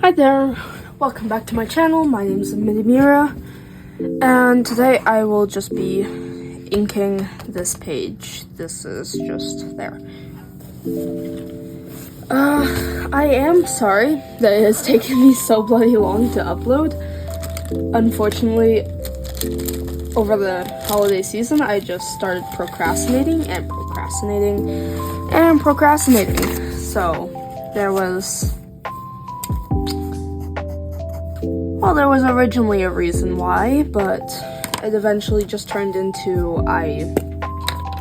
Hi there, welcome back to my channel. My name is Midimira, and today I will just be inking this page. This is just there. I am sorry that it has taken me so bloody long to upload. Unfortunately, over the holiday season, I just started procrastinating. So, there was originally a reason why, but it eventually just turned into I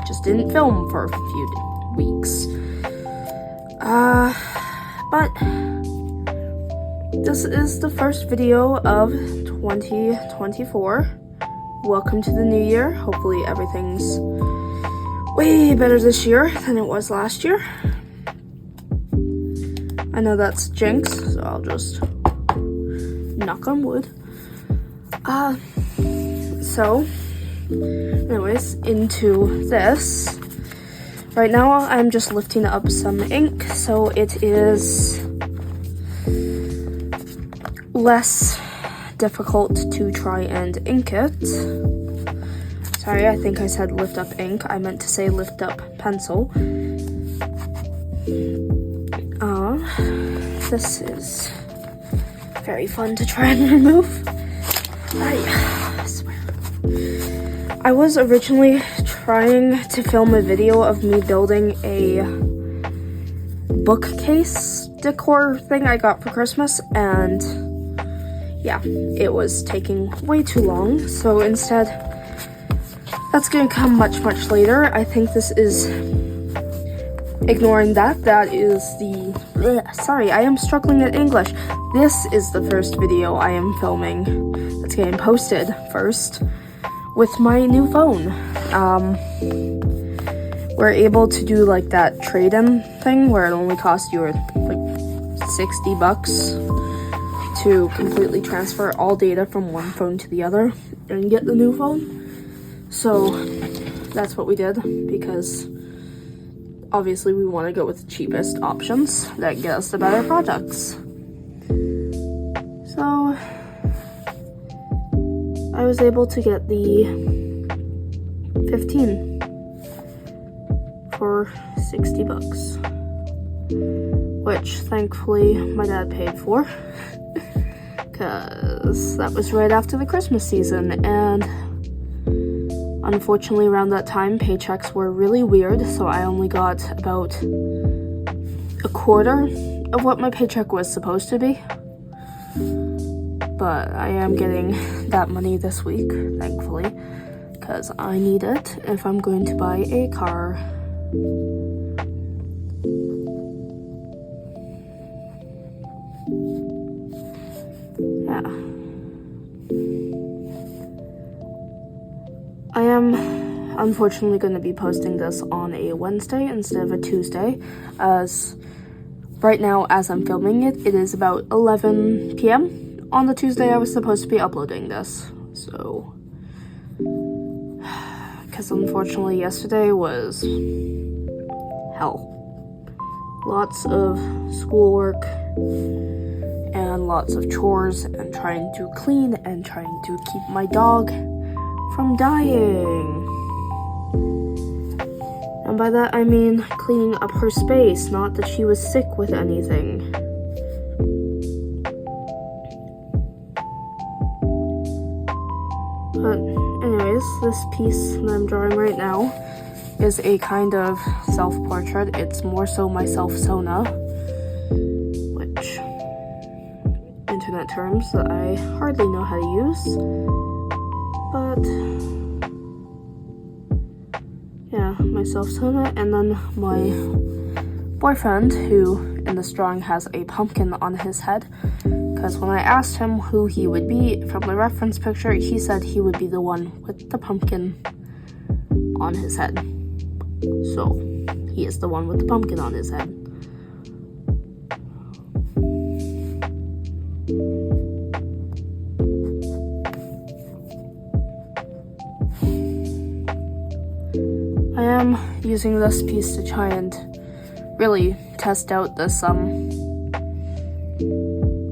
just didn't film for a few weeks. But this is the first video of 2024. Welcome to the new year. Hopefully everything's way better this year than it was last year. I know that's jinx, so I'll just knock on wood. So anyways, into this. Right now I'm just lifting up some ink so it is less difficult to try and ink it. Sorry, I think I said lift up ink. I meant to say lift up pencil. This is very fun to try and remove. I swear. I was originally trying to film a video of me building a bookcase decor thing I got for Christmas, and yeah, it was taking way too long, so instead, that's gonna come much later. I think this is, ignoring that is sorry, I am struggling at English. This is the first video I am filming that's getting posted first with my new phone. We're able to do like that trade-in thing where it only costs you like $60 to completely transfer all data from one phone to the other and get the new phone. So that's what we did, because obviously we want to go with the cheapest options that get us the better products. So I was able to get the 15 for $60, which thankfully my dad paid for, because that was right after the Christmas season, and unfortunately around that time paychecks were really weird, so I only got about a quarter of what my paycheck was supposed to be. But I am getting that money this week, thankfully, because I need it if I'm going to buy a car. Yeah. I am unfortunately going to be posting this on a Wednesday instead of a Tuesday, as right now as I'm filming it, it is about 11 p.m. on the Tuesday I was supposed to be uploading this. So, because unfortunately yesterday was hell. Lots of schoolwork and lots of chores and trying to clean and trying to keep my dog from dying. And by that I mean cleaning up her space, not that she was sick with anything. But anyways, this piece that I'm drawing right now is a kind of self-portrait. It's more so my self-sona, which internet terms that I hardly know how to use. But yeah, my self-sona, and then my boyfriend, who in this drawing has a pumpkin on his head, because when I asked him who he would be from the reference picture, he said he would be the one with the pumpkin on his head. So he is the one with the pumpkin on his head. I am using this piece to try and really test out this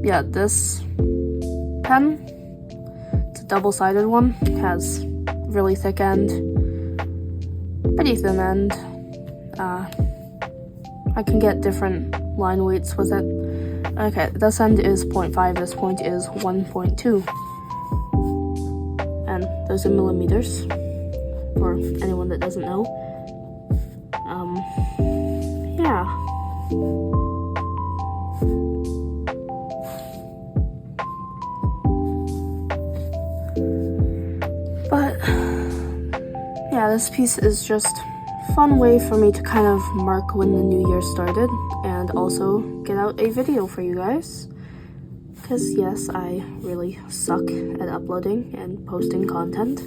yeah, this pen, it's a double-sided one, has really thick end, pretty thin end. I can get different line weights with it. Okay, this end is 0.5, this point is 1.2. And those are millimeters, for anyone that doesn't know. Yeah. But, yeah, this piece is just a fun way for me to kind of mark when the new year started, and also get out a video for you guys. Because yes, I really suck at uploading and posting content.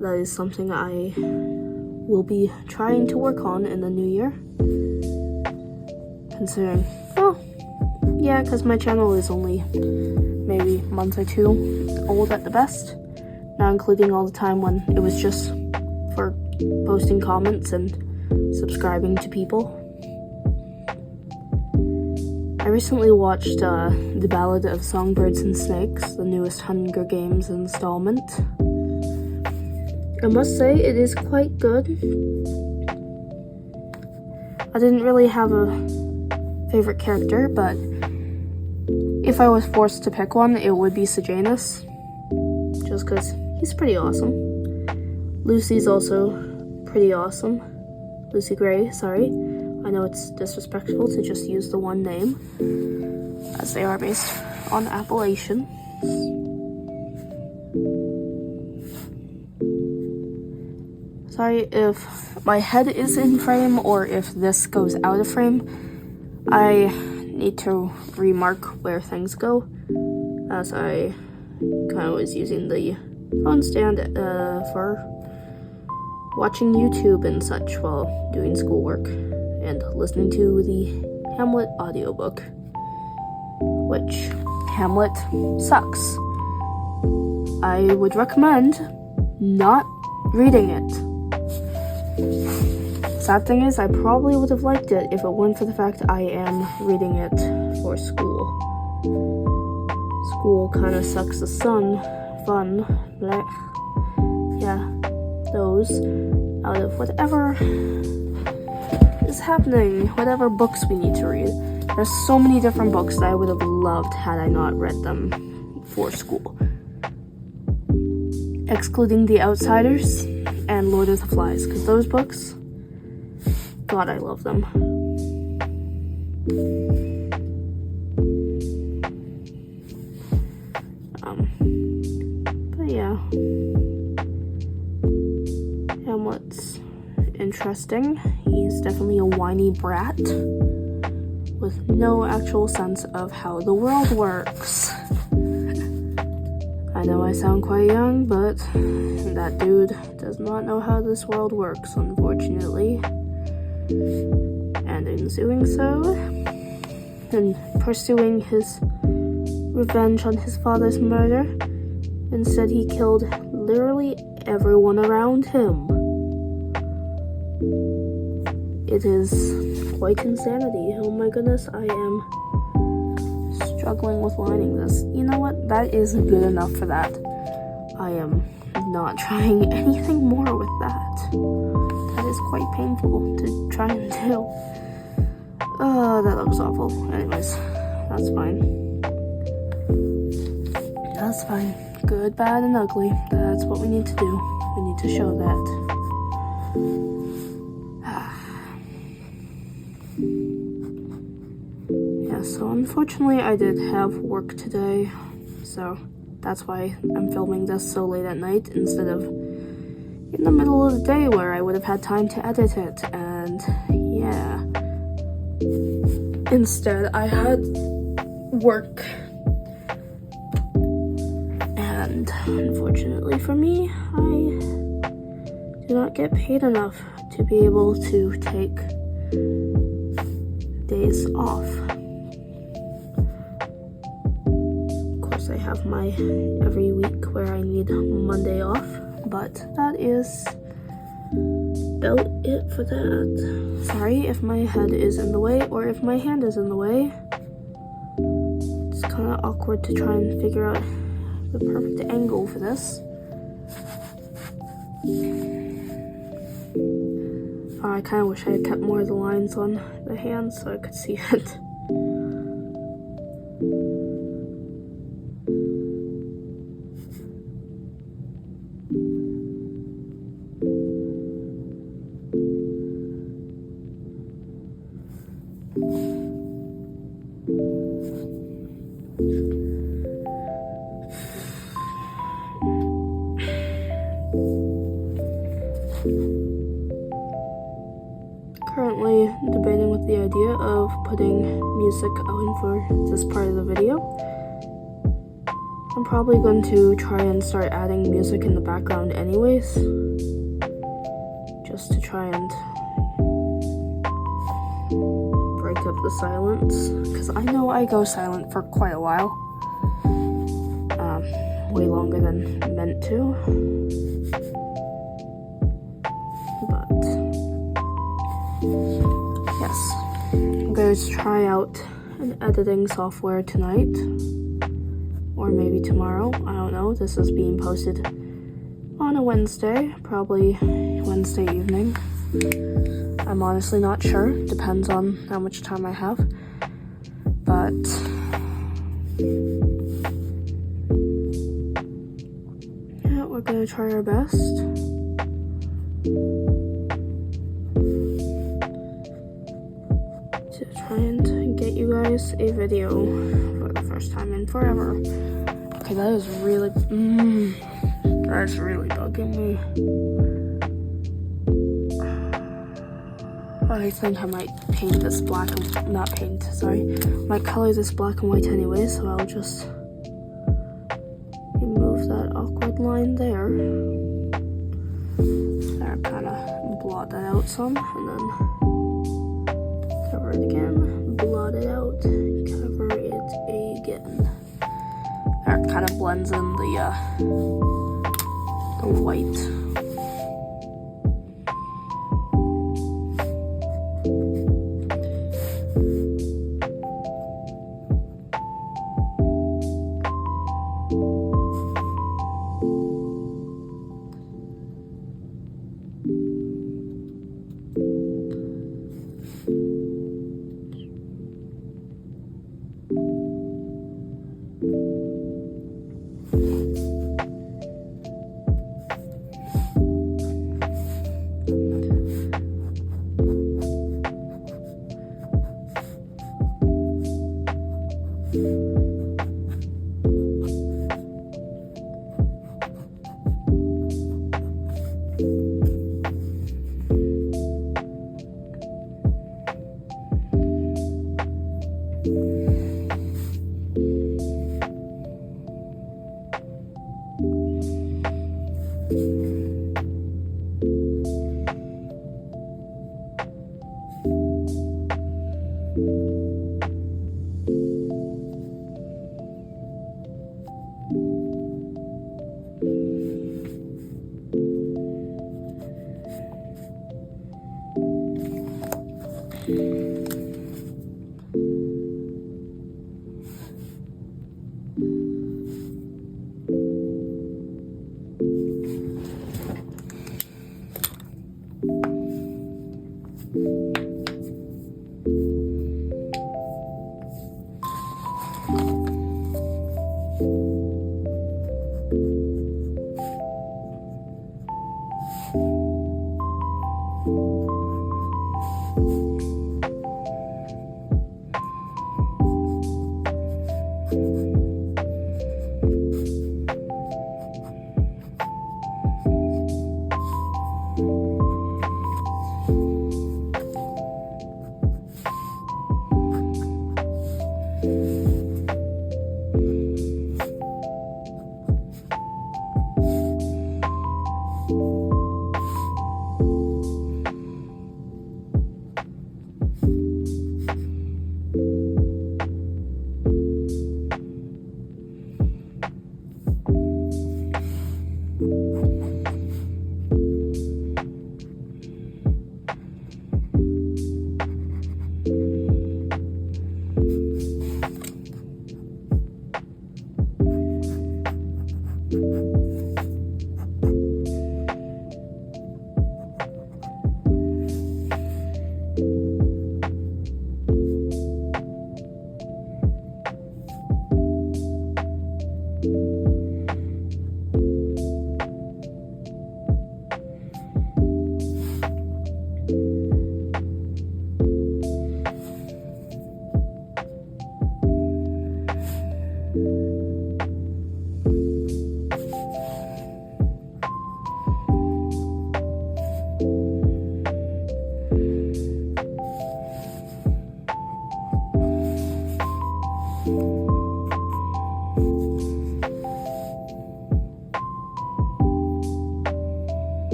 That is something I will be trying to work on in the new year. Considering, well, yeah, because my channel is only maybe a month or two old at the best. Not including all the time when it was just for posting comments and subscribing to people. I recently watched The Ballad of Songbirds and Snakes, the newest Hunger Games installment. I must say it is quite good. I didn't really have a favorite character, but if I was forced to pick one, it would be Sejanus. Just because he's pretty awesome. Lucy's also pretty awesome. Lucy Gray, sorry. I know it's disrespectful to just use the one name, as they are based on Appalachian. Sorry if my head is in frame or if this goes out of frame. I need to remark where things go, as I kind of was using the phone stand for watching YouTube and such while doing schoolwork and listening to the Hamlet audiobook, which Hamlet sucks. I would recommend not reading it. Sad thing is, I probably would have liked it if it weren't for the fact I am reading it for school. School kind of sucks the fun, bleh. Yeah, those out of whatever is happening, whatever books we need to read. There's so many different books that I would have loved had I not read them for school. Excluding The Outsiders and Lord of the Flies, because those books, God, I love them. But yeah, Hamlet's interesting. He's definitely a whiny brat with no actual sense of how the world works. I know I sound quite young, but that dude does not know how this world works, unfortunately. And in doing so, and pursuing his revenge on his father's murder, instead he killed literally everyone around him. It is quite insanity. Oh my goodness, I am struggling with lining this. You know what? That is good enough for that. I am not trying anything more with that. That is quite painful to try and do. Oh, that looks awful. Anyways, that's fine. That's fine. Good, bad, and ugly. That's what we need to do. We need to show that. Yeah, so unfortunately I did have work today, so that's why I'm filming this so late at night instead of in the middle of the day where I would have had time to edit it, and yeah. Instead, I had work, and unfortunately for me, I do not get paid enough to be able to take days off. Of course, I have my every week where I need Monday off, but that is about it for that. Sorry if my head is in the way or if my hand is in the way. kind of awkward to try and figure out the perfect angle for this. I kind of wish I had kept more of the lines on the hands so I could see it. Currently debating with the idea of putting music on for this part of the video. I'm probably going to try and start adding music in the background anyways, just to try and break up the silence, because I know I go silent for quite a while, way longer than meant to. Yes, I'm going to try out an editing software tonight, or maybe tomorrow, I don't know. This is being posted on a Wednesday, probably Wednesday evening. I'm honestly not sure, depends on how much time I have, but yeah, we're going to try our best. To try and get you guys a video for the first time in forever. Okay, that is really, that's really bugging me. I think I might paint this black and, not paint, sorry, might color this black and white anyway, so I'll just remove that awkward line there. There, kind of blot that out some, and then cover it again, blot it out, cover it again. That kind of blends in the white.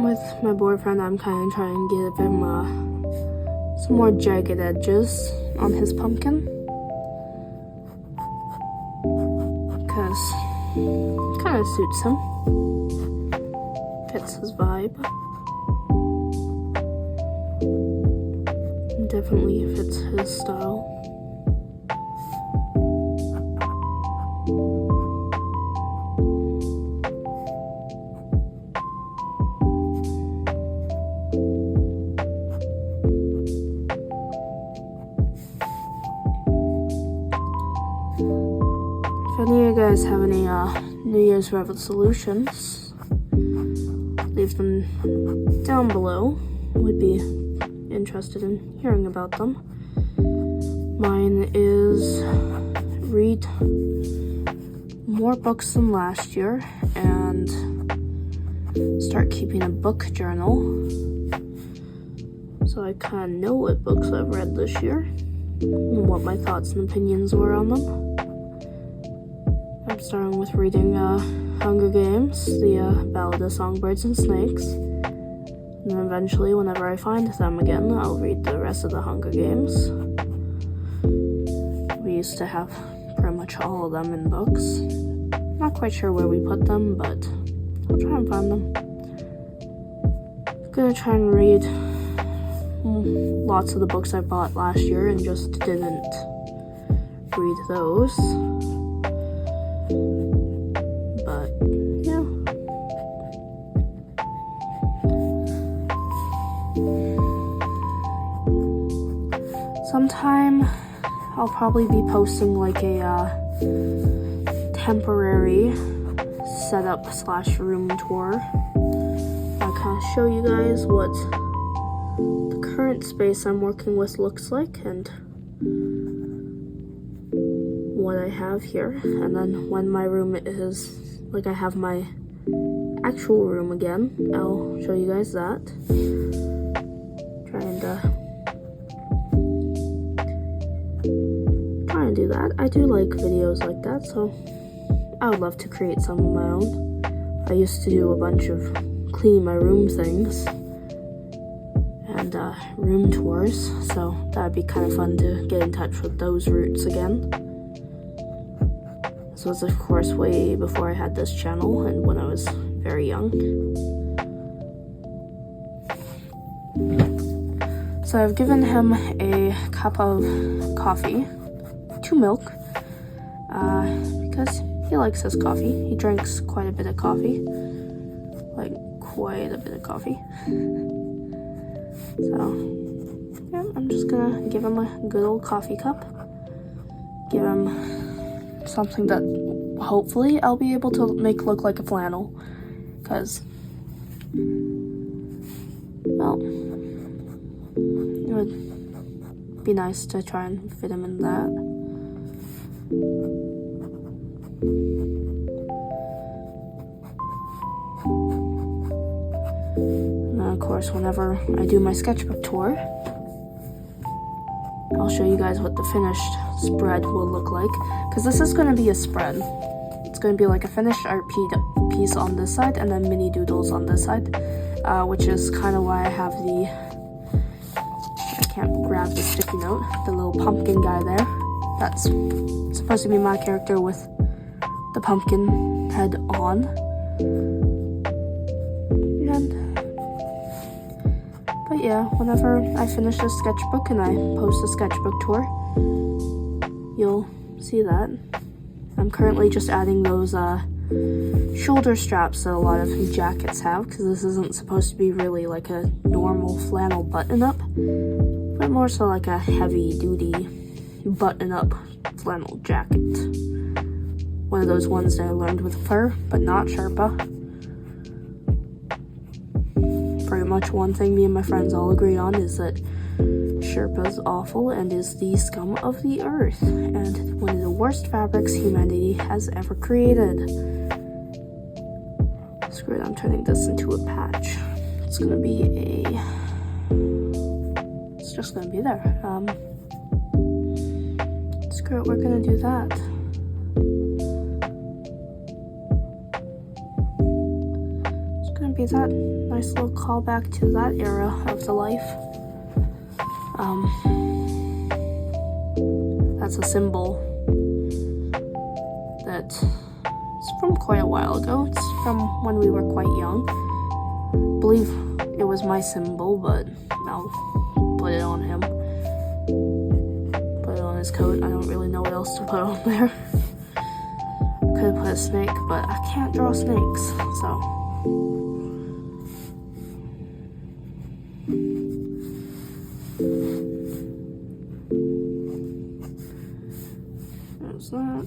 With my boyfriend, I'm kind of trying to give him some more jagged edges on his pumpkin, because it kind of suits him, fits his vibe, definitely fits his style. If any of you guys have any New Year's resolutions, leave them down below. Would be interested in hearing about them. Mine is read more books than last year and start keeping a book journal, so I kind of know what books I've read this year and what my thoughts and opinions were on them. I'm starting with reading Hunger Games, the Ballad of Songbirds and Snakes, and then eventually, whenever I find them again, I'll read the rest of the Hunger Games. We used to have pretty much all of them in books. Not quite sure where we put them, but I'll try and find them. I'm gonna try and read lots of the books I bought last year and just didn't read those. But yeah. Sometime I'll probably be posting like a temporary setup / room tour. I'll kind of show you guys what the current space I'm working with looks like and what I have here. And then when my room is, like I have my actual room again, I'll show you guys that. Try and do that. I do like videos like that, so I would love to create some of my own. I used to do a bunch of clean my room things and room tours, so that'd be kind of fun to get in touch with those roots again. This was, of course, way before I had this channel and when I was very young. So I've given him a cup of coffee, 2 milk, because he likes his coffee. He drinks quite a bit of coffee, like quite a bit of coffee. So yeah, I'm just gonna give him a good old coffee cup give him something that hopefully I'll be able to make look like a flannel, because, well, it would be nice to try and fit him in that. And then of course, whenever I do my sketchbook tour, I'll show you guys what the finished spread will look like, because this is going to be a spread. It's going to be like a finished art piece on this side and then mini doodles on this side, which is kind of why I have the, I can't grab the sticky note, the little pumpkin guy there. That's supposed to be my character with the pumpkin head on. But yeah, whenever I finish this sketchbook and I post a sketchbook tour, you'll see that. I'm currently just adding those shoulder straps that a lot of jackets have, because this isn't supposed to be really like a normal flannel button-up, but more so like a heavy-duty button-up flannel jacket. One of those ones that I learned with fur, but not Sherpa. Pretty much one thing me and my friends all agree on is that Sherpa's awful and is the scum of the earth, and one of the worst fabrics humanity has ever created. Screw it, I'm turning this into a patch. It's gonna be it's just gonna be there. Screw it, we're gonna do that. It's gonna be that nice little callback to that era of the life. That's a symbol that is from quite a while ago. It's from when we were quite young. I believe it was my symbol, but I'll put it on him. Put it on his coat. I don't really know what else to put on there. Could have put a snake, but I can't draw snakes, so. There's that.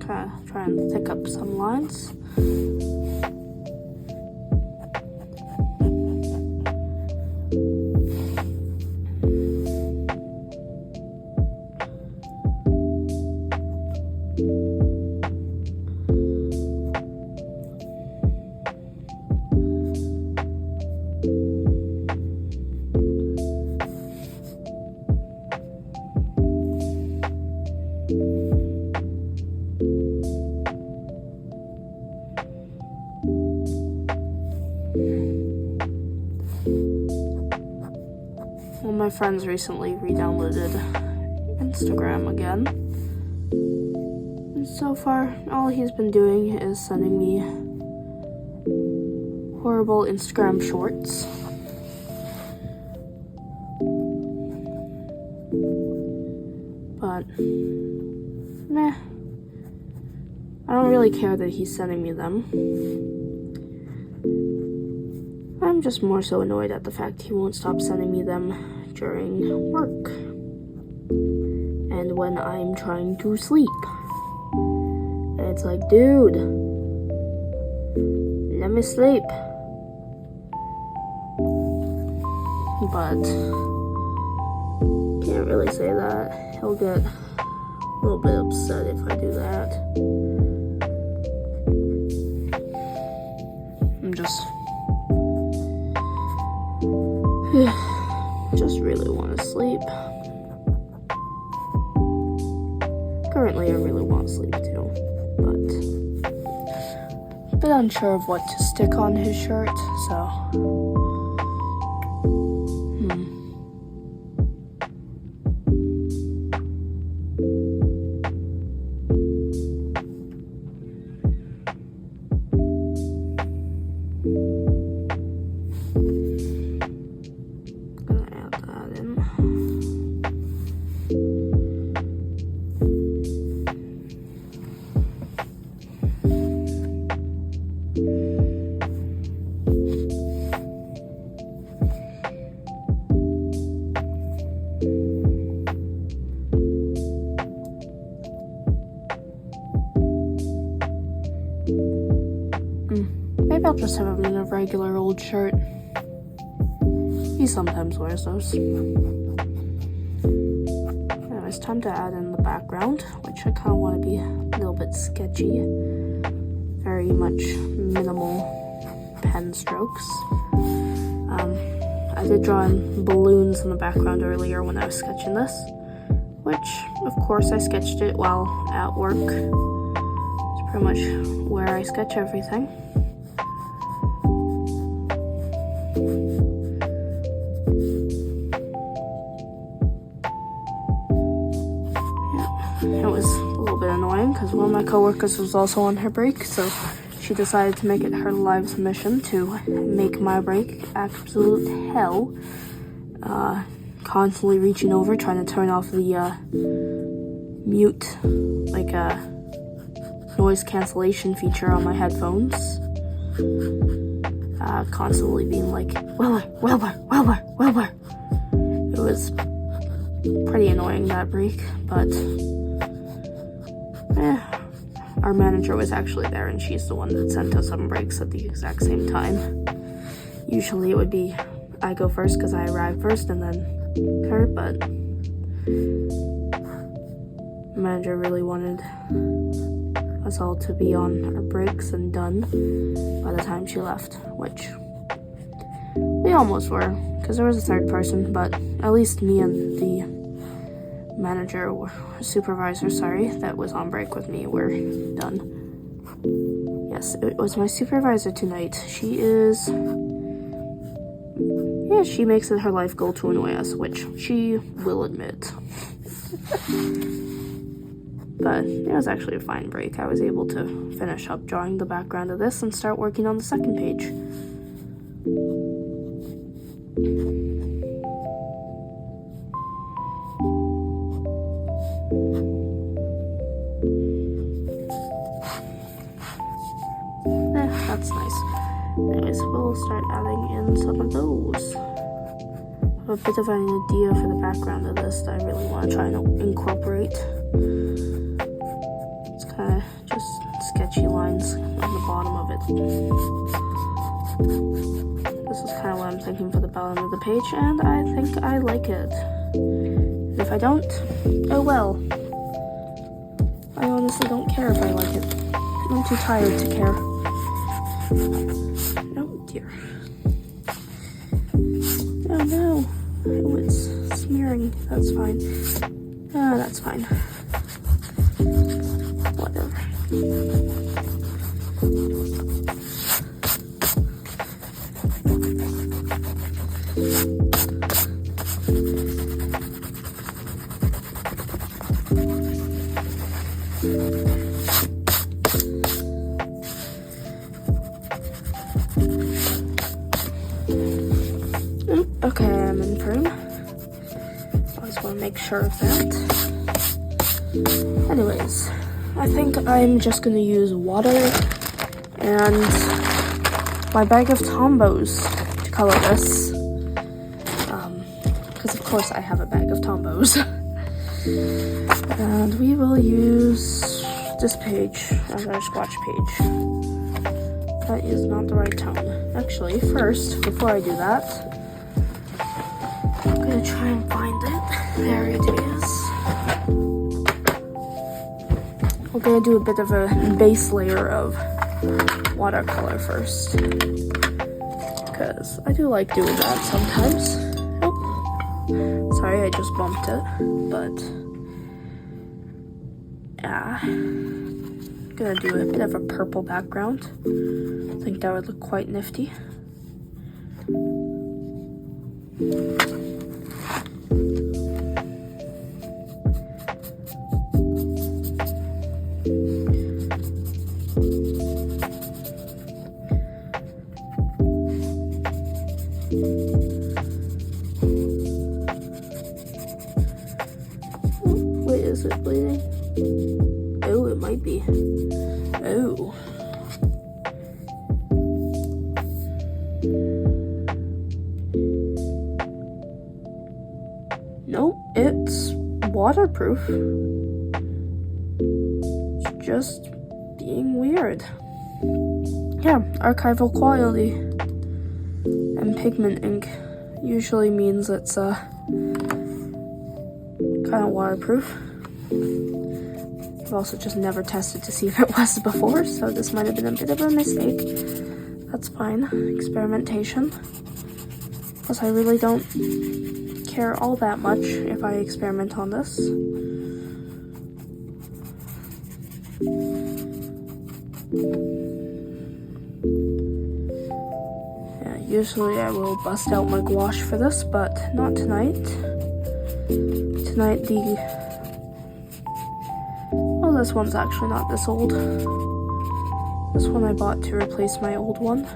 Okay, try and pick up some lines. One of my friends recently re-downloaded Instagram again, and so far all he's been doing is sending me horrible Instagram shorts. But meh, I don't really care that he's sending me them. I'm just more so annoyed at the fact he won't stop sending me them during work and when I'm trying to sleep. And it's like, dude, let me sleep. But can't really say that. He'll get a little bit upset if I do that. I'm just really want to sleep. Currently, I really want to sleep too, but a bit unsure of what to stick on his shirt, so. I'll just have him in a regular old shirt. He sometimes wears those. Now it's time to add in the background, which I kind of want to be a little bit sketchy. Very much minimal pen strokes. I did draw in balloons in the background earlier when I was sketching this, which, of course, I sketched it while at work. It's pretty much where I sketch everything. It was a little bit annoying because one of my coworkers was also on her break, so she decided to make it her life's mission to make my break absolute hell. Constantly reaching over, trying to turn off the mute, noise cancellation feature on my headphones. Constantly being like, Wilbur. It was pretty annoying, that break, but our manager was actually there, and she's the one that sent us on breaks at the exact same time. Usually it would be I go first because I arrive first and then her, but manager really wanted us all to be on our breaks and done by the time she left, which we almost were, because there was a third person, but at least me and the supervisor, that was on break with me were done. Yes, it was my supervisor tonight. She makes it her life goal to annoy us, which she will admit. But it was actually a fine break. I was able to finish up drawing the background of this and start working on the second page. That's nice. Anyways, we'll start adding in some of those. I have a bit of an idea for the background of this that I really want to try and incorporate. It's kind of just sketchy lines on the bottom of it. This is kind of what I'm thinking for the bottom of the page, and I think I like it. And if I don't, oh well. I honestly don't care if I like it. I'm too tired to care. Oh dear. Oh no. Oh, it's smearing. That's fine. That's fine. Whatever. Okay, I'm in frame. I just want to make sure of that. Anyways, I think I'm just going to use water and my bag of Tombos to color this. Because of course I have a bag of Tombos. And we will use this page as our squash page. That is not the right tone. Actually, first, before I do that, I'm gonna try and find it. There it is. We're gonna do a bit of a base layer of watercolor first, because I do like doing that sometimes. Oh, sorry, I just bumped it, but yeah. I'm gonna do a bit of a purple background. I think that would look quite nifty. Wait, is it bleeding? Oh, it might be. Oh. Nope, it's waterproof. It's just being weird. yeah, archival quality. And pigment ink usually means it's kind of waterproof. I've also just never tested to see if it was before, so this might have been a bit of a mistake. That's fine. Experimentation. Plus, I really don't care all that much if I experiment on this. Yeah, usually I will bust out my gouache for this, but not tonight. Tonight well, this one's actually not this old. This one I bought to replace my old one.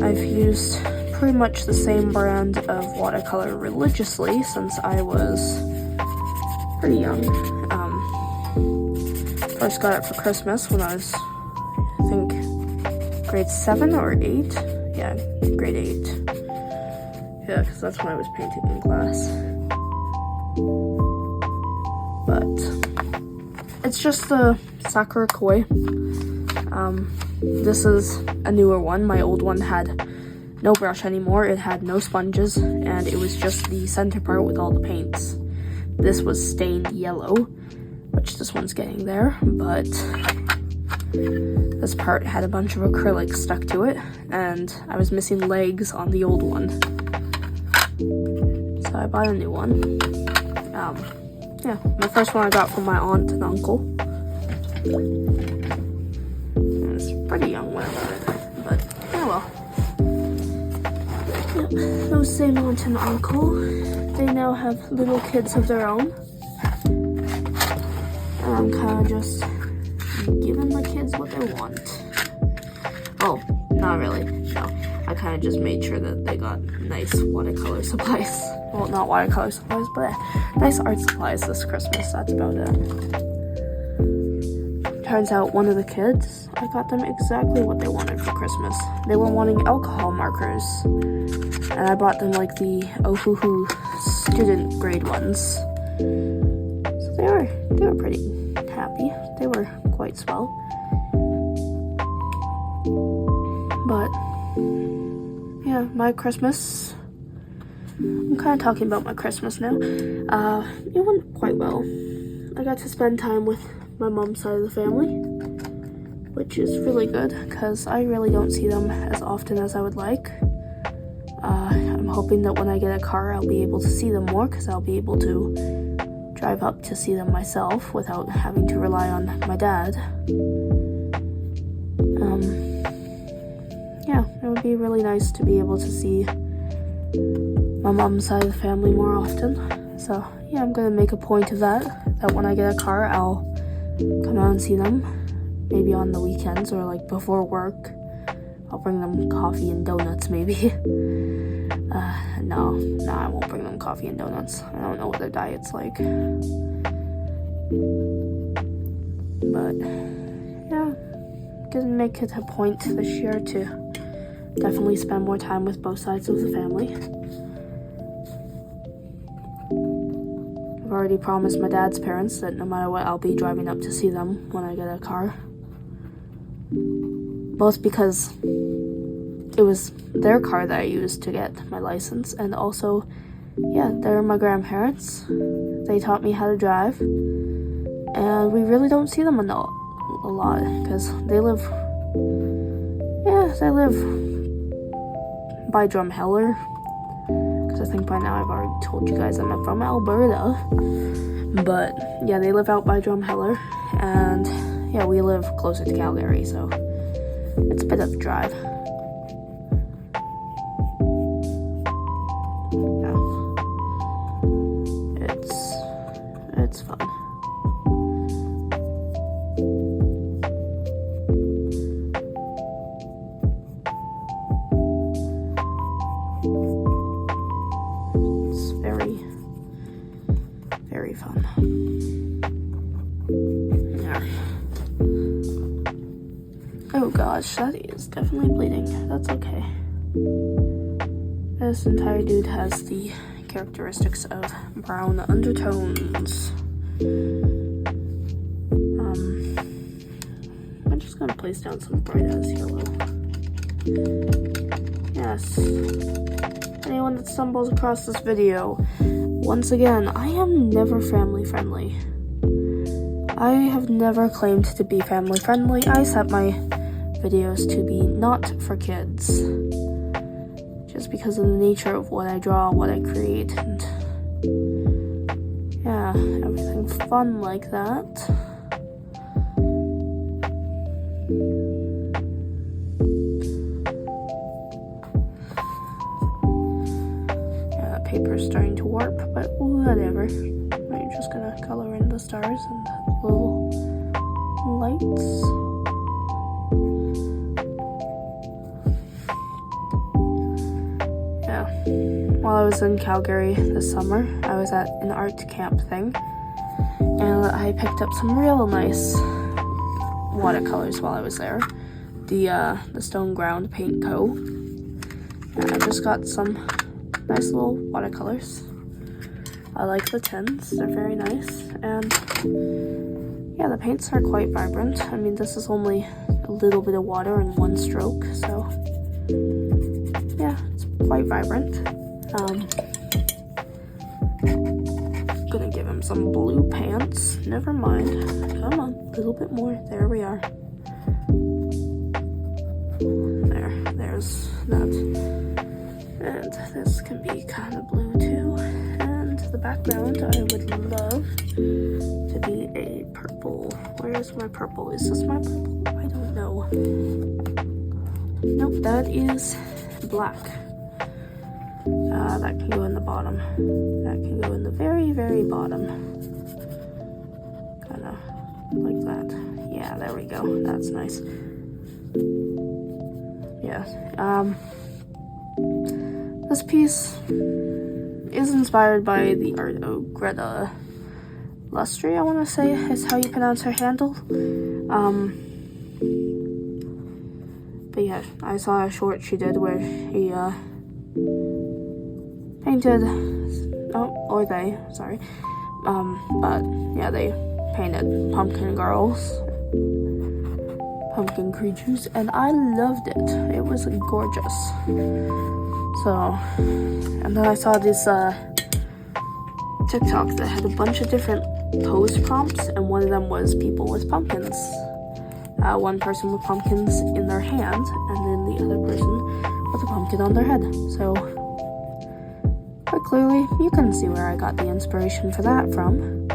I've used pretty much the same brand of watercolor religiously since I was pretty young. First got it for Christmas when I was, I think, grade 7 or 8. Yeah, grade 8. Yeah, because that's when I was painting in class. But it's just the Sakura Koi. This is a newer one. My old one had no brush anymore. It had no sponges, and it was just the center part with all the paints. This was stained yellow, which this one's getting there, but this part had a bunch of acrylic stuck to it, and I was missing legs on the old one. So I bought a new one. Yeah, my first one I got from my aunt and uncle. I was pretty young when I got it, but oh well. Yep, those same aunt and uncle, they now have little kids of their own. And I'm kind of just giving the kids what they want. Oh, not really, no. I kind of just made sure that they got nice watercolor supplies. Well, not watercolor supplies, but nice art supplies this Christmas. That's about it. Turns out one of the kids, I got them exactly what they wanted for Christmas. They were wanting alcohol markers. And I bought them like the Ohuhu student grade ones. So they were pretty happy. They were quite swell. But yeah, my Christmas, I'm kind of talking about my Christmas now. It went quite well. I got to spend time with my mom's side of the family, which is really good because I really don't see them as often as I would like. I'm hoping that when I get a car, I'll be able to see them more because I'll be able to drive up to see them myself without having to rely on my dad. Yeah, it would be really nice to be able to see my mom's side of the family more often. So yeah, I'm gonna make a point of that when I get a car, I'll come out and see them, maybe on the weekends or like before work. I'll bring them coffee and donuts maybe. No, I won't bring them coffee and donuts. I don't know what their diet's like. But yeah, gonna make it a point this year to definitely spend more time with both sides of the family. I've already promised my dad's parents that no matter what, I'll be driving up to see them when I get a car. Both because it was their car that I used to get my license, and also, yeah, they're my grandparents. They taught me how to drive, and we really don't see them a lot because they live by Drumheller. Because I think by now I've already told you guys I'm from Alberta. But yeah, they live out by Drumheller, and yeah, we live closer to Calgary, so it's a bit of a drive. Yeah. It's fun. Very fun. Yeah. Oh gosh, that is definitely bleeding. That's okay. This entire dude has the characteristics of brown undertones. just gonna place down some bright ass yellow. Yes. Anyone that stumbles across this video, once again, I am never family friendly. I have never claimed to be family friendly. I set my videos to be not for kids. Just because of the nature of what I draw, what I create, and yeah, everything fun like that. Yeah, the paper's starting to warp, but whatever. We're just gonna color in the stars and little lights. Yeah. While I was in Calgary this summer, I was at an art camp thing, and I picked up some real nice watercolors while I was there. The Stone Ground Paint Co. And I just got some nice little watercolors. I like the tints, they're very nice, and yeah, the paints are quite vibrant. I mean, this is only a little bit of water in one stroke, so yeah, it's quite vibrant. Gonna give him some blue pants. Never mind. Come on, a little bit more. There we are. There's that. And this can be kind of blue too. And the background, I would love to be a purple. Where is my purple? Is this my purple? I don't know. Nope, that is black. That can go in the bottom. That can go in the very, very bottom. Kind of like that. Yeah, there we go. That's nice. Yeah. This piece is inspired by the art of Greta Lustri, I want to say is how you pronounce her handle. But yeah, I saw a short she did where she painted, but yeah, they painted pumpkin girls, pumpkin creatures, and I loved it. It was gorgeous. So, and then I saw this TikTok that had a bunch of different pose prompts, and one of them was people with pumpkins. One person with pumpkins in their hand, and then the other person with a pumpkin on their head. So, quite clearly, you can see where I got the inspiration for that from.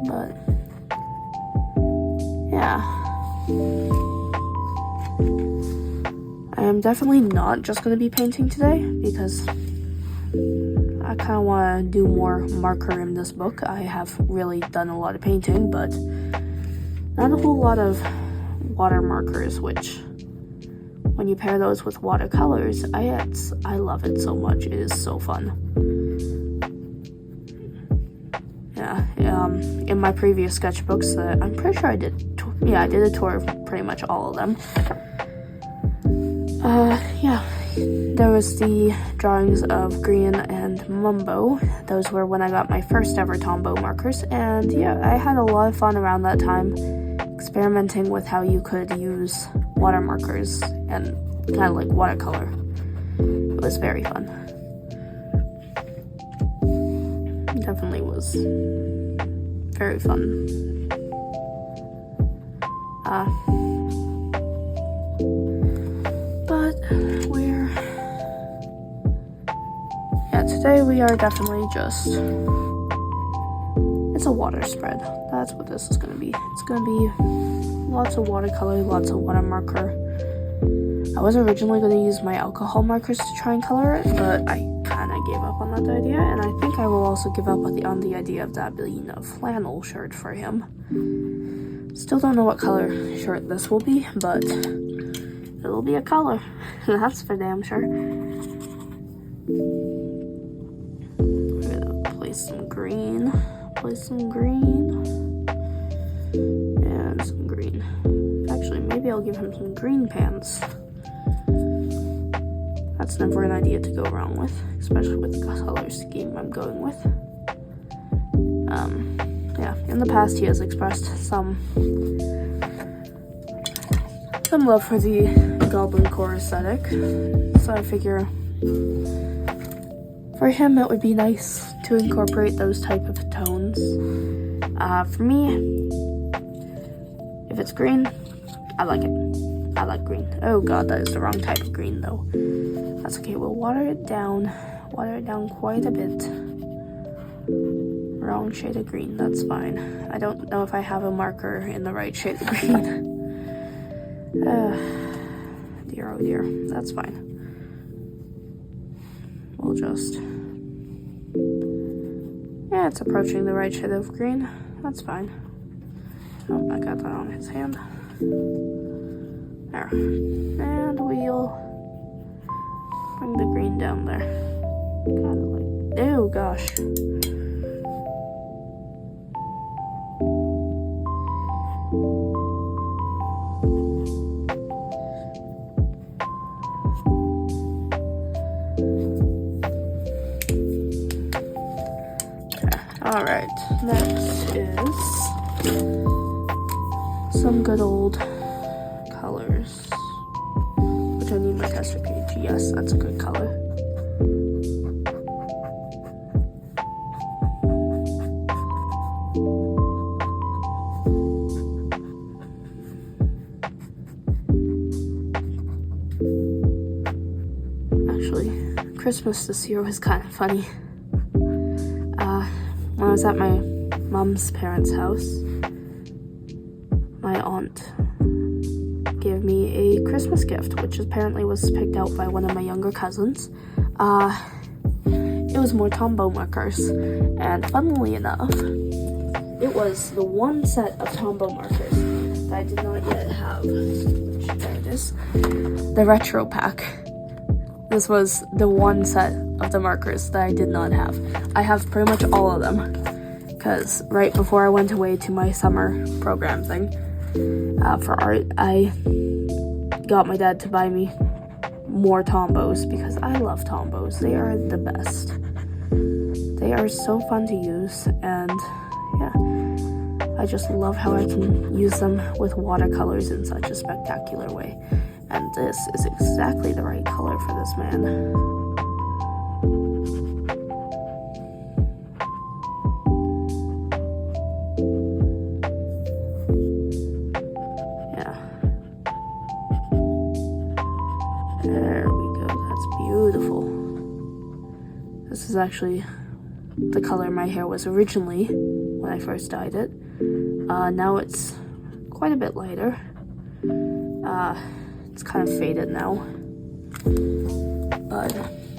But, yeah. I am definitely not just going to be painting today, because I kind of want to do more marker in this book. I have really done a lot of painting, but not a whole lot of water markers, which when you pair those with watercolors, I love it so much. It is so fun. Yeah, in my previous sketchbooks, I'm pretty sure I did a tour of pretty much all of them. Yeah, there was the drawings of Green and Mumbo. Those were when I got my first ever Tombow markers, and yeah, I had a lot of fun around that time experimenting with how you could use water markers and kind of like watercolor. It was very fun. It definitely was very fun. But today we are definitely just, it's a water spread. That's what this is going to be. It's going to be lots of watercolor, lots of water marker. I was originally going to use my alcohol markers to try and color it, but I kind of gave up on that idea, and I think I will also give up on the idea of that being a flannel shirt for him. Still don't know what color shirt this will be, but it'll be a color. That's for damn sure. We're gonna place some green, and some green. Actually, maybe I'll give him some green pants. That's never an idea to go wrong with, especially with the color scheme I'm going with. Yeah, yeah, in the past he has expressed some love for the Goblin Core aesthetic, so I figure for him it would be nice to incorporate those type of tones. For me, if it's green, I like it. I like green. Oh god, that is the wrong type of green though. That's okay, we'll water it down quite a bit. Wrong shade of green, that's fine. I don't know if I have a marker in the right shade of green. Dear, oh dear, that's fine. We'll just... yeah, it's approaching the right shade of green. That's fine. Oh, I got that on his hand. There. And we'll bring the green down there. Gotta like... oh gosh. Alright, next is some good old colors, which I need my tester page. Yes, that's a good color. Actually, Christmas this year was kind of funny. When I was at my mom's parents' house, my aunt gave me a Christmas gift, which apparently was picked out by one of my younger cousins. It was more Tombow markers, and funnily enough, it was the one set of Tombow markers that I did not yet have. There it is. The retro pack. This was the one set of the markers that I did not have. I have pretty much all of them, because right before I went away to my summer program thing for art, I got my dad to buy me more Tombows, because I love Tombows. They are the best. They are so fun to use, and yeah, I just love how I can use them with watercolors in such a spectacular way. And this is exactly the right color for this man. Yeah. There we go, that's beautiful. This is actually the color my hair was originally when I first dyed it. Now it's quite a bit lighter. It's kind of faded now, but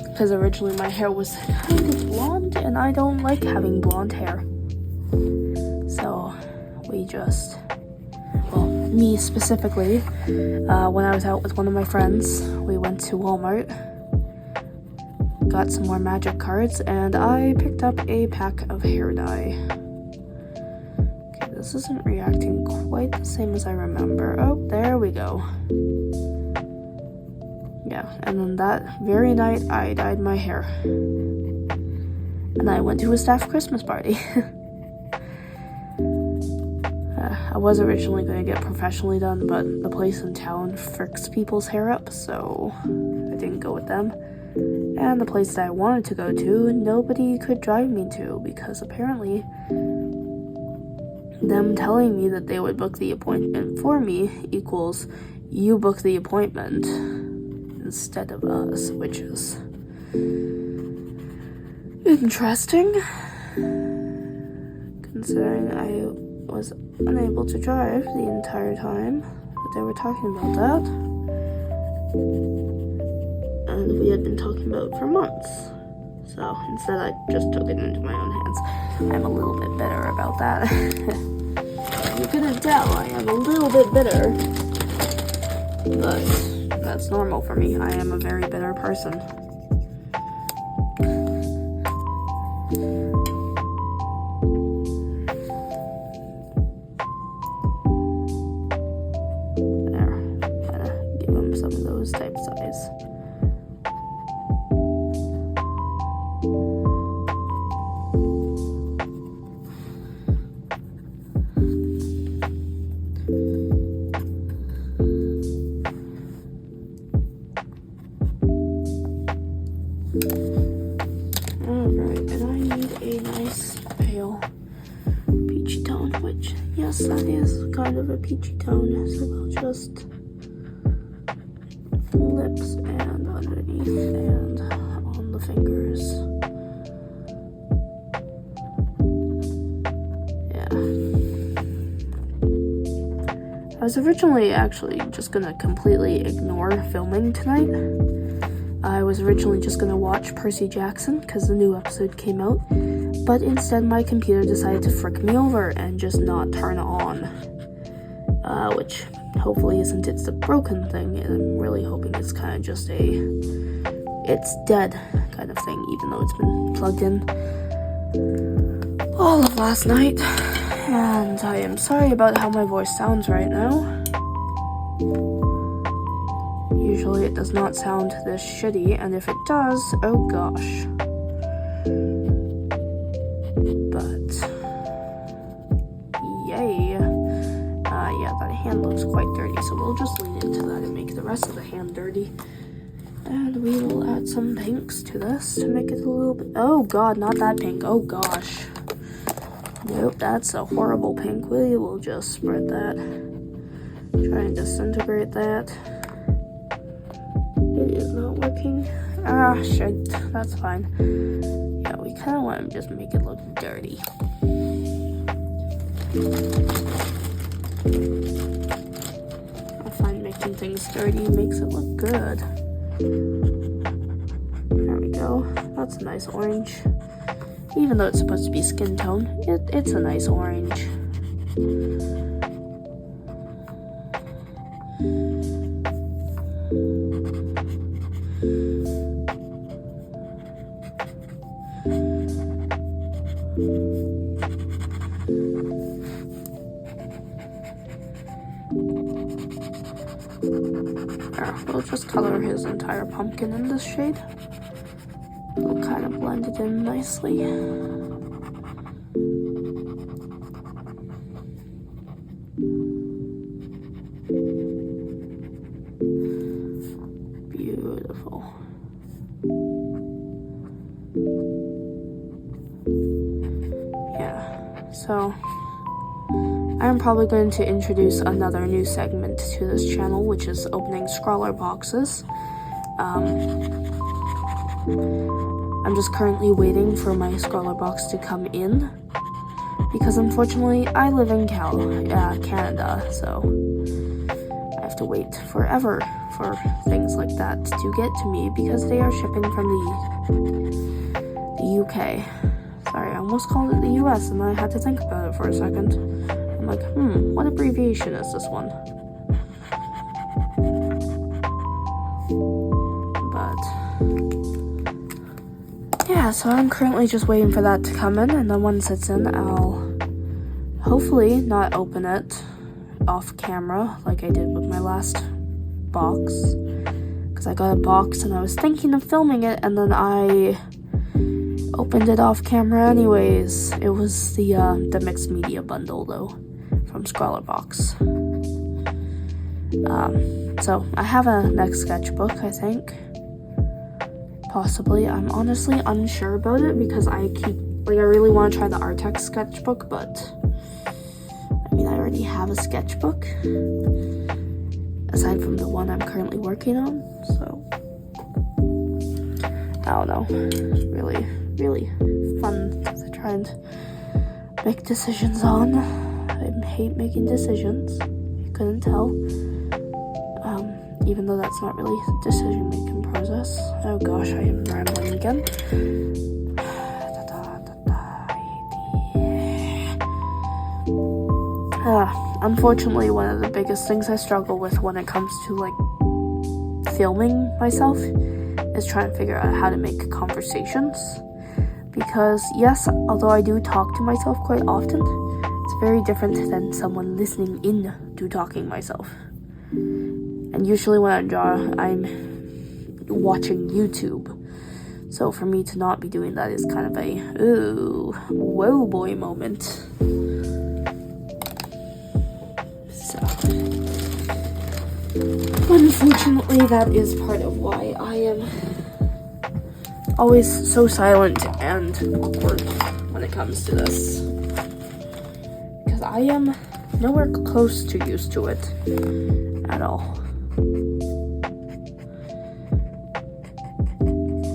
because originally my hair was kind of blonde and I don't like having blonde hair, so we just, well, me specifically, when I was out with one of my friends, we went to Walmart, got some more magic cards, and I picked up a pack of hair dye. Okay, this isn't reacting quite the same as I remember. Oh, there we go. Yeah, and then that very night, I dyed my hair. And I went to a staff Christmas party. I was originally going to get professionally done, but the place in town fricks people's hair up, so I didn't go with them. And the place that I wanted to go to, nobody could drive me to, because apparently them telling me that they would book the appointment for me equals you book the appointment instead of us, which is interesting, considering I was unable to drive the entire time that they were talking about that, and we had been talking about it for months. So instead I just took it into my own hands. I'm a little bit bitter about that. You couldn't tell, I am a little bit bitter, but that's normal for me. I am a very bitter person. There, gotta give him some of those type size. Alright, and I need a nice pale peachy tone, which, yes, that is kind of a peachy tone, so I'll just lips and underneath and on the fingers. Yeah. I was originally actually just gonna completely ignore filming tonight. I was originally just gonna watch Percy Jackson because the new episode came out, but instead my computer decided to frick me over and just not turn on. Which hopefully isn't it's the broken thing, and I'm really hoping it's kind of just it's dead kind of thing, even though it's been plugged in all of last night. And I am sorry about how my voice sounds right now. Usually it does not sound this shitty, and if it does, oh gosh. But, yay. Yeah, that hand looks quite dirty, so we'll just lean into that and make the rest of the hand dirty. And we will add some pinks to this to make it a little bit, oh god, not that pink, oh gosh. Nope, that's a horrible pink. We will just spread that. Try and disintegrate that. It is not working. Ah, shit. That's fine. Yeah, we kind of want to just make it look dirty. I find making things dirty makes it look good. There we go. That's a nice orange. Even though it's supposed to be skin tone, it's a nice orange. We'll just color his entire pumpkin in this shade. It'll kind of blend it in nicely. Beautiful. Yeah, so I'm probably going to introduce another new segment to this channel, which is opening Scrawler boxes. I'm just currently waiting for my Scrawler box to come in, because unfortunately I live in Canada, so I have to wait forever for things like that to get to me because they are shipping from the UK. Sorry, I almost called it the US and I had to think about it for a second. I'm like, what abbreviation is this one? But yeah, so I'm currently just waiting for that to come in, and then once it's in, I'll hopefully not open it off camera like I did with my last box, because I got a box and I was thinking of filming it, and then I opened it off camera anyways. It was the mixed media bundle though, from Scrawler Box. So I have a next sketchbook, I think. Possibly. I'm honestly unsure about it because I really want to try the Artex sketchbook, but I mean, I already have a sketchbook aside from the one I'm currently working on, so I don't know. It's really fun to try and make decisions on. I hate making decisions. You couldn't tell. Even though that's not really a decision-making process. Oh gosh, I am rambling again. Unfortunately, one of the biggest things I struggle with when it comes to filming myself is trying to figure out how to make conversations. Because yes, although I do talk to myself quite often, it's very different than someone listening in to talking myself. And usually when I draw, I'm watching YouTube. So for me to not be doing that is kind of a, ooh, whoa boy moment. So, unfortunately, that is part of why I am always so silent and awkward when it comes to this. Because I am nowhere close to used to it at all.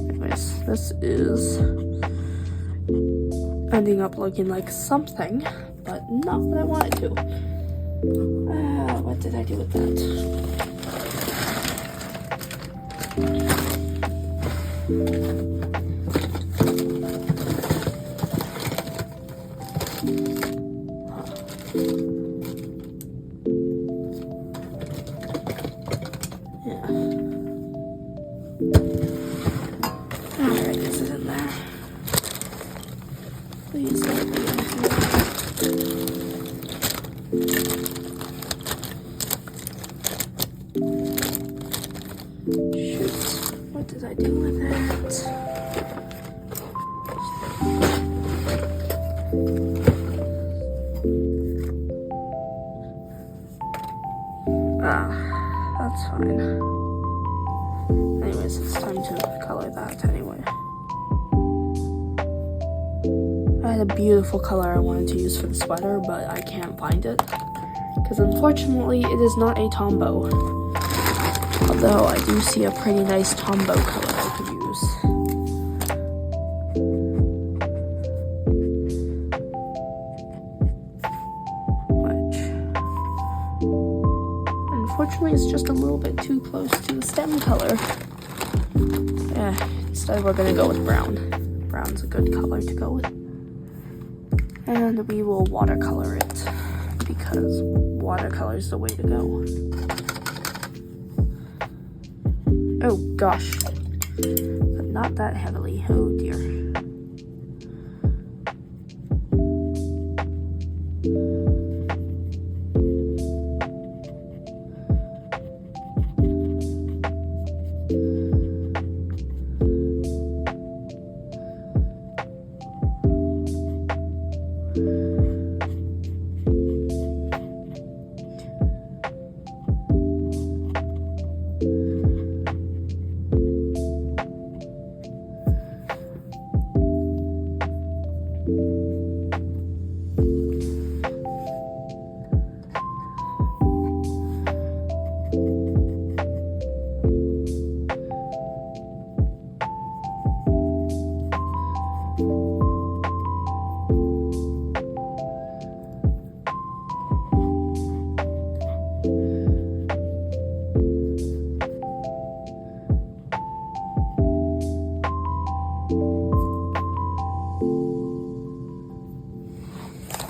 Anyways, this is ending up looking like something, but not what I wanted to. What did I do with that? Yeah. Alright, is it in there? Please let it be in here. Shoot. What did I do with it? That's fine. Anyways, it's time to color that anyway. I had a beautiful color I wanted to use for the sweater, but I can't find it. Because unfortunately, it is not a Tombow. Although I do see a pretty nice Tombow color I could use. Unfortunately, it's just a little bit too close to the stem color. Yeah, instead we're gonna go with brown. Brown's a good color to go with. And we will watercolor it, because watercolor is the way to go. Oh gosh, but not that heavily, oh dear.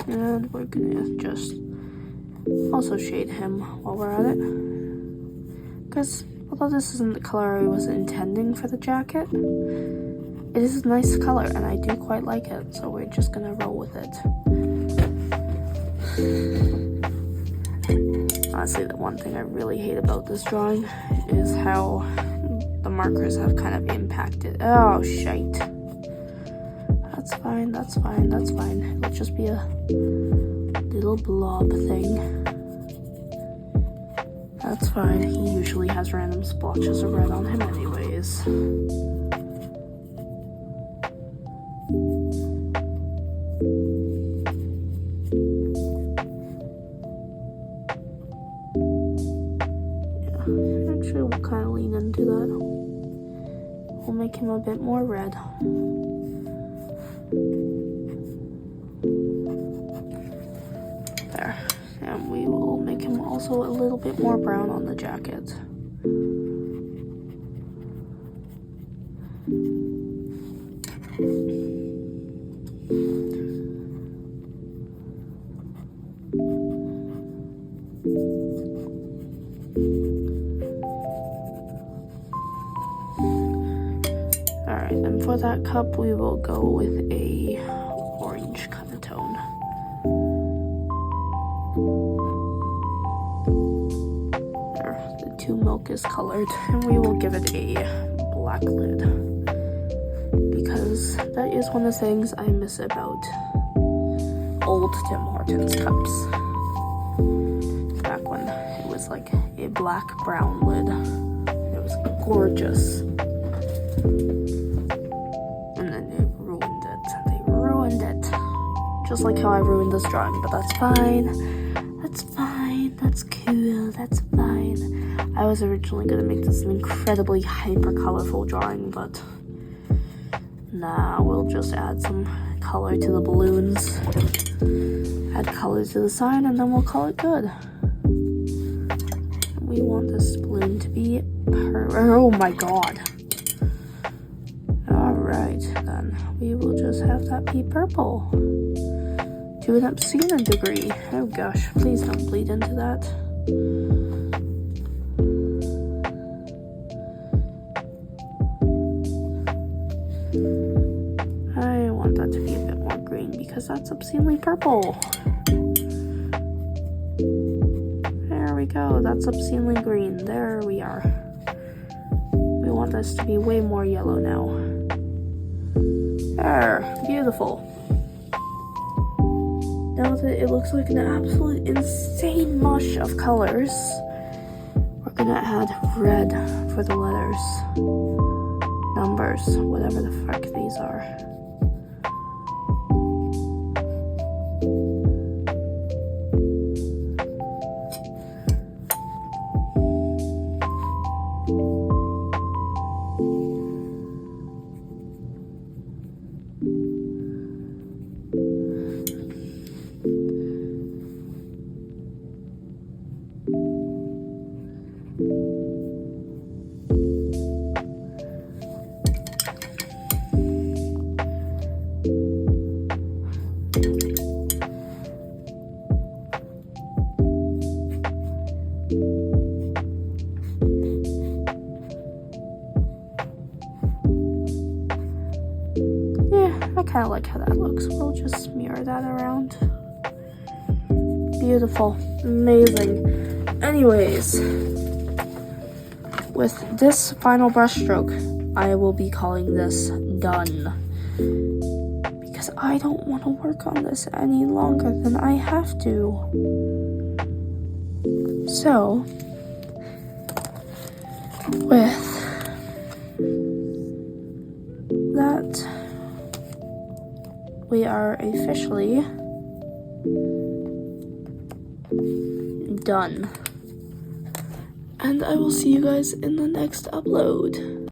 And we're gonna just also shade him while we're at it. Because although this isn't the color I was intending for the jacket, it is a nice color and I do quite like it. So we're just gonna roll with it. Honestly, the one thing I really hate about this drawing is how the markers have kind of impacted. Oh, shite. That's fine, that's fine, that's fine. It'll just be a little blob thing. That's fine. He usually has random splotches of red on him anyways. Yeah, actually we'll kind of lean into that. We'll make him a bit more red. There. And we will make him also a little bit more brown on the jacket. Alright, and for that cup we will go with a orange kind of tone. There, the two milk is colored, and we will give it a black lid. Because that is one of the things I miss about old Tim Hortons cups. Back when it was like a black brown lid. It was gorgeous. just like how I ruined this drawing, but that's fine. That's fine. That's cool. That's fine. I was originally gonna make this an incredibly hyper colorful drawing, but nah, we'll just add some color to the balloons, add color to the sign, and then we'll call it good. We want this balloon to be oh my god. Alright, then we will just have that be purple to an obscene degree. Oh gosh, please don't bleed into that. I want that to be a bit more green because that's obscenely purple. There we go, that's obscenely green. There we are. We want this to be way more yellow now. There, beautiful. Now that it looks like an absolute insane mush of colors, we're gonna add red for the letters, numbers, whatever the fuck these are. I kind of like how that looks. We'll just mirror that around. Beautiful. Amazing. Anyways, with this final brush stroke, I will be calling this done. Because I don't want to work on this any longer than I have to. So, with that, we are officially done. And I will see you guys in the next upload.